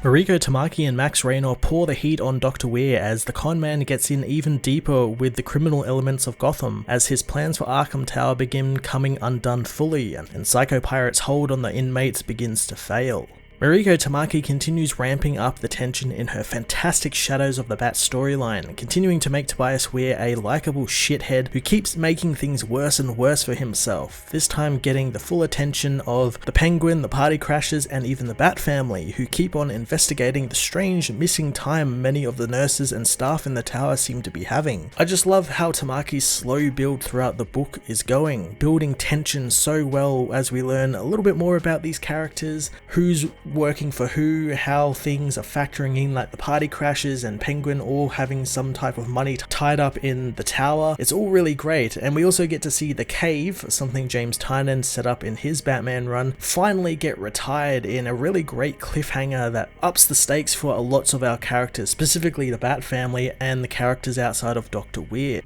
Mariko Tamaki and Max Raynor pour the heat on Dr. Weir as the conman gets in even deeper with the criminal elements of Gotham, as his plans for Arkham Tower begin coming undone fully, and Psycho Pirate's hold on the inmates begins to fail. Mariko Tamaki continues ramping up the tension in her fantastic Shadows of the Bat storyline, continuing to make Tobias Weir a likeable shithead who keeps making things worse and worse for himself, this time getting the full attention of the Penguin, the Party Crashers, and even the Bat family, who keep on investigating the strange missing time many of the nurses and staff in the tower seem to be having. I just love how Tamaki's slow build throughout the book is going, building tension so well as we learn a little bit more about these characters, who's working for who, how things are factoring in, like the Party Crashers and Penguin all having some type of money tied up in the tower. It's all really great, and we also get to see the cave, something James Tynion set up in his Batman run, finally get retired in a really great cliffhanger that ups the stakes for lots of our characters, specifically the Bat family and the characters outside of Dr. Weir.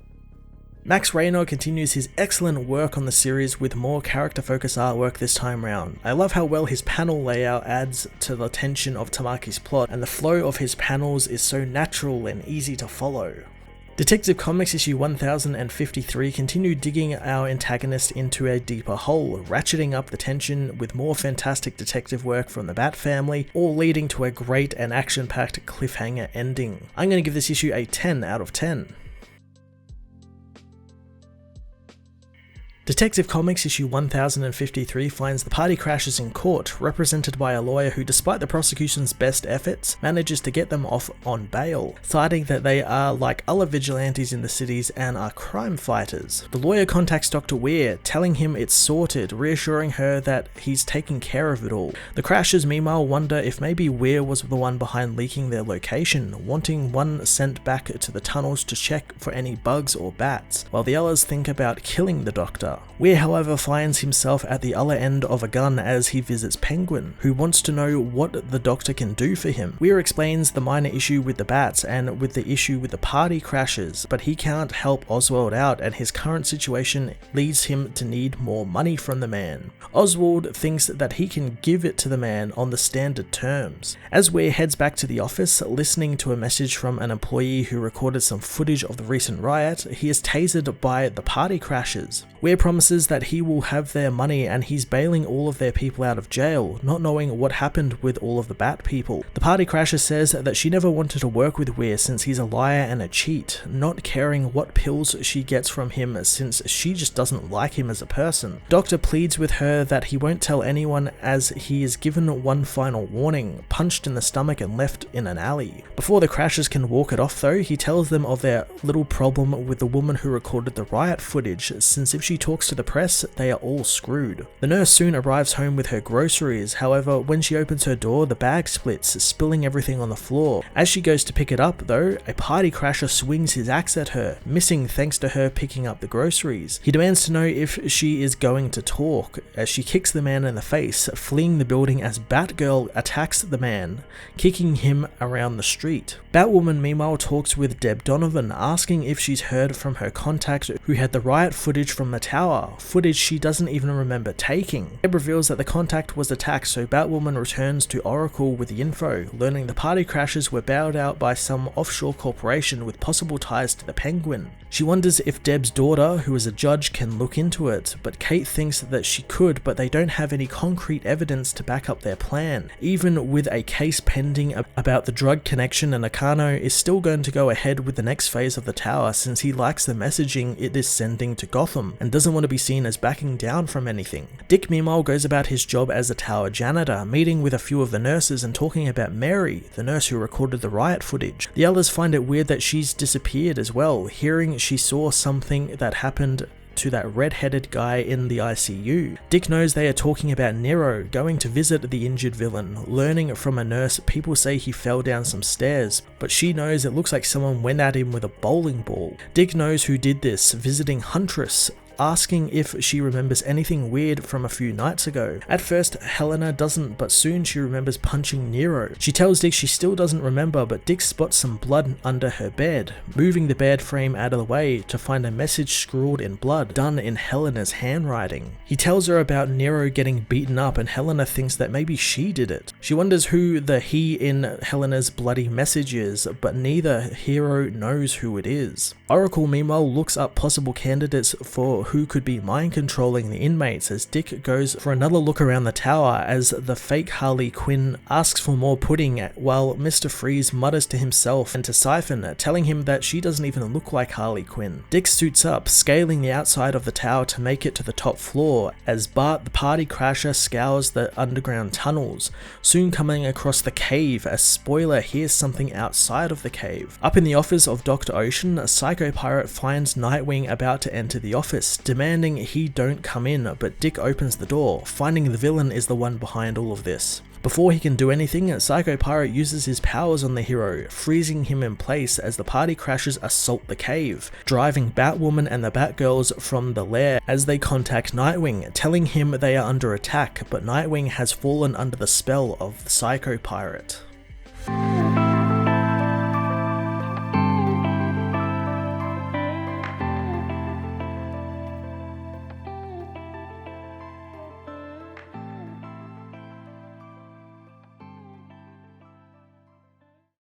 Max Raynor continues his excellent work on the series with more character-focused artwork this time round. I love how well his panel layout adds to the tension of Tamaki's plot, and the flow of his panels is so natural and easy to follow. Detective Comics issue 1053 continued digging our antagonist into a deeper hole, ratcheting up the tension with more fantastic detective work from the Bat family, all leading to a great and action-packed cliffhanger ending. I'm going to give this issue a 10 out of 10. Detective Comics issue 1053 finds the Party Crashers in court, represented by a lawyer who, despite the prosecution's best efforts, manages to get them off on bail, citing that they are like other vigilantes in the cities and are crime fighters. The lawyer contacts Dr. Weir, telling him it's sorted, reassuring her that he's taking care of it all. The Crashers meanwhile wonder if maybe Weir was the one behind leaking their location, wanting one sent back to the tunnels to check for any bugs or bats, while the others think about killing the Doctor. Weir, however, finds himself at the other end of a gun as he visits Penguin, who wants to know what the Doctor can do for him. Weir explains the minor issue with the bats and with the issue with the Party Crashers, but he can't help Oswald out, and his current situation leads him to need more money from the man. Oswald thinks that he can give it to the man on the standard terms. As Weir heads back to the office, listening to a message from an employee who recorded some footage of the recent riot, he is tasered by the Party Crashers. Weir promises that he will have their money, and he's bailing all of their people out of jail, not knowing what happened with all of the Bat people. The Party Crasher says that she never wanted to work with Weir since he's a liar and a cheat, not caring what pills she gets from him since she just doesn't like him as a person. Doctor pleads with her that he won't tell anyone, as he is given one final warning, punched in the stomach and left in an alley. Before the Crashers can walk it off though, he tells them of their little problem with the woman who recorded the riot footage, since if she talks to the press, they are all screwed. The nurse soon arrives home with her groceries, however, when she opens her door, the bag splits, spilling everything on the floor. As she goes to pick it up though, a Party Crasher swings his axe at her, missing thanks to her picking up the groceries. He demands to know if she is going to talk, as she kicks the man in the face, fleeing the building as Batgirl attacks the man, kicking him around the street. Batwoman meanwhile talks with Deb Donovan, asking if she's heard from her contact who had the riot footage from the tower, footage she doesn't even remember taking. Deb reveals that the contact was attacked, so Batwoman returns to Oracle with the info, learning the Party Crashers were bailed out by some offshore corporation with possible ties to the Penguin. She wonders if Deb's daughter, who is a judge, can look into it, but Kate thinks that she could, but they don't have any concrete evidence to back up their plan. Even with a case pending about the drug connection, and Nakano is still going to go ahead with the next phase of the tower since he likes the messaging it is sending to Gotham, and doesn't want to be seen as backing down from anything. Dick meanwhile goes about his job as a tower janitor, meeting with a few of the nurses and talking about Mary, the nurse who recorded the riot footage. The others find it weird that she's disappeared as well, hearing she saw something that happened to that red-headed guy in the ICU. Dick knows they are talking about Nero going to visit the injured villain, learning from a nurse people say he fell down some stairs, but she knows it looks like someone went at him with a bowling ball. Dick knows who did this, visiting Huntress, asking if she remembers anything weird from a few nights ago. At first, Helena doesn't, but soon she remembers punching Nero. She tells Dick she still doesn't remember, but Dick spots some blood under her bed, moving the bed frame out of the way to find a message scrawled in blood, done in Helena's handwriting. He tells her about Nero getting beaten up, and Helena thinks that maybe she did it. She wonders who the he in Helena's bloody message is, but neither hero knows who it is. Oracle meanwhile looks up possible candidates for who could be mind controlling the inmates as Dick goes for another look around the tower as the fake Harley Quinn asks for more pudding, while Mr. Freeze mutters to himself and to Siphon, telling him that she doesn't even look like Harley Quinn. Dick suits up, scaling the outside of the tower to make it to the top floor as Bart the party crasher scours the underground tunnels, soon coming across the cave as Spoiler hears something outside of the cave. Up in the office of Dr. Ocean, a Psycho Pirate finds Nightwing about to enter the office, demanding he don't come in, but Dick opens the door, finding the villain is the one behind all of this. Before he can do anything, Psycho Pirate uses his powers on the hero, freezing him in place as the party crashers assault the cave, driving Batwoman and the Batgirls from the lair as they contact Nightwing, telling him they are under attack, but Nightwing has fallen under the spell of the Psycho Pirate.